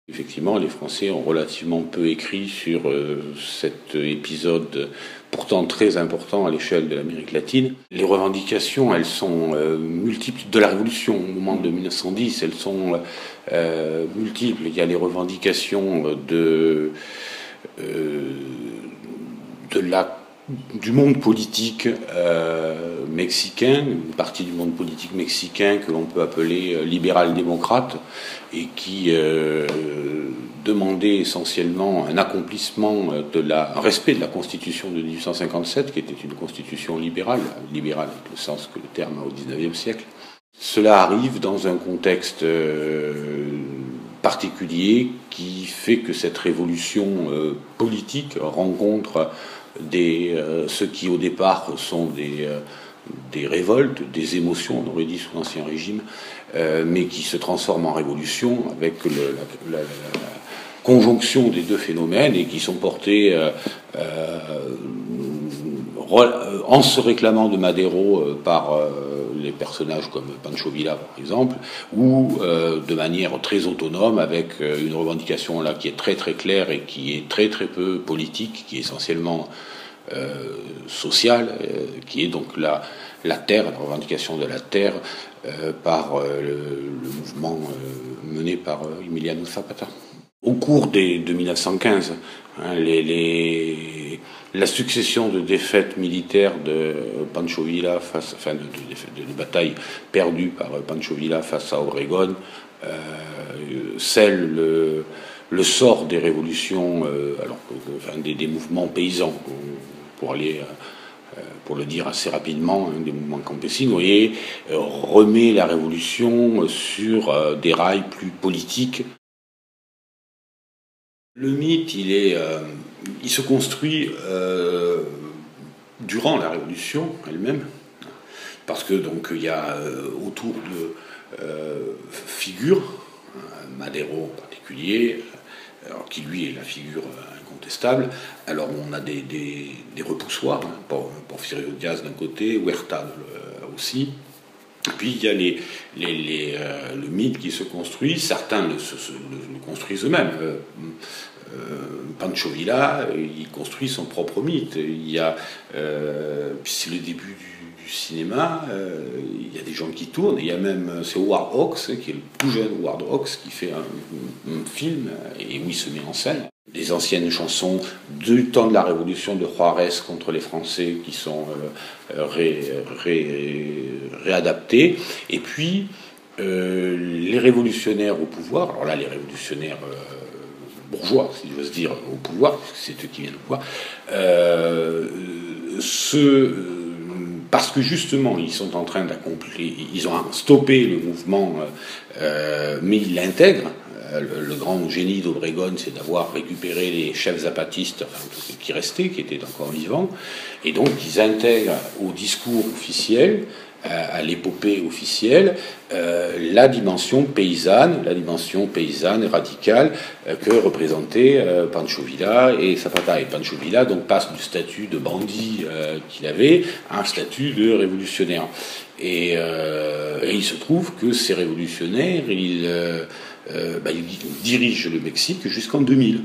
Effectivement, les Français ont relativement peu écrit sur cet épisode pourtant très important à l'échelle de l'Amérique latine. Les revendications, elles sont multiples de la Révolution au moment de 1910, elles sont multiples. Il y a les revendications du monde politique mexicain, une partie du monde politique mexicain que l'on peut appeler libéral-démocrate, et qui demandait essentiellement un accomplissement un respect de la Constitution de 1857, qui était une constitution libérale avec le sens que le terme a au XIXe siècle. Cela arrive dans un contexte particulier qui fait que cette révolution politique rencontre ceux qui au départ sont des révoltes, des émotions, on aurait dit sous l'Ancien Régime, mais qui se transforment en révolution avec la conjonction des deux phénomènes et qui sont portés en se réclamant de Madero par les personnages comme Pancho Villa par exemple, ou de manière très autonome avec une revendication là qui est très très claire et qui est très très peu politique, qui est essentiellement sociale, qui est donc la terre, la revendication de la terre par le mouvement mené par Emiliano Zapata. Au cours de 1915, la succession de défaites militaires de Pancho Villa de batailles perdues par Pancho Villa face à Obregón scelle le sort des révolutions, des mouvements paysans, pour le dire assez rapidement, des mouvements campesinos, et remet la révolution sur des rails plus politiques. Le mythe, il se construit durant la Révolution elle-même, parce que donc il y a autour de figures, Madero en particulier, alors qui lui est la figure incontestable. Alors on a des repoussoirs, Porfirio Díaz d'un côté, Huerta aussi. Puis il y a le mythe qui se construit, certains le construisent eux-mêmes. Pancho Villa, il construit son propre mythe. C'est le début du cinéma, il y a des gens qui tournent, il y a même, c'est Howard Hawks, qui est le tout jeune Howard Hawks, qui fait un film, et où il se met en scène. Des anciennes chansons du temps de la Révolution de Juarez contre les Français qui sont réadaptées. Et puis, les révolutionnaires au pouvoir, alors là, les révolutionnaires bourgeois, si j'ose dire, au pouvoir, parce que c'est eux qui viennent au pouvoir, parce que justement, ils sont en train d'accomplir, ils ont stoppé le mouvement, mais ils l'intègrent. Le grand génie d'Obregón, c'est d'avoir récupéré les chefs zapatistes, enfin, qui restaient, qui étaient encore vivants, et donc ils intègrent au discours officiel, à l'épopée officielle, la dimension paysanne radicale que représentaient Pancho Villa et Zapata. Et Pancho Villa donc passe du statut de bandit qu'il avait à un statut de révolutionnaire. Et il se trouve que ces révolutionnaires, ils dirigent le Mexique jusqu'en 2000.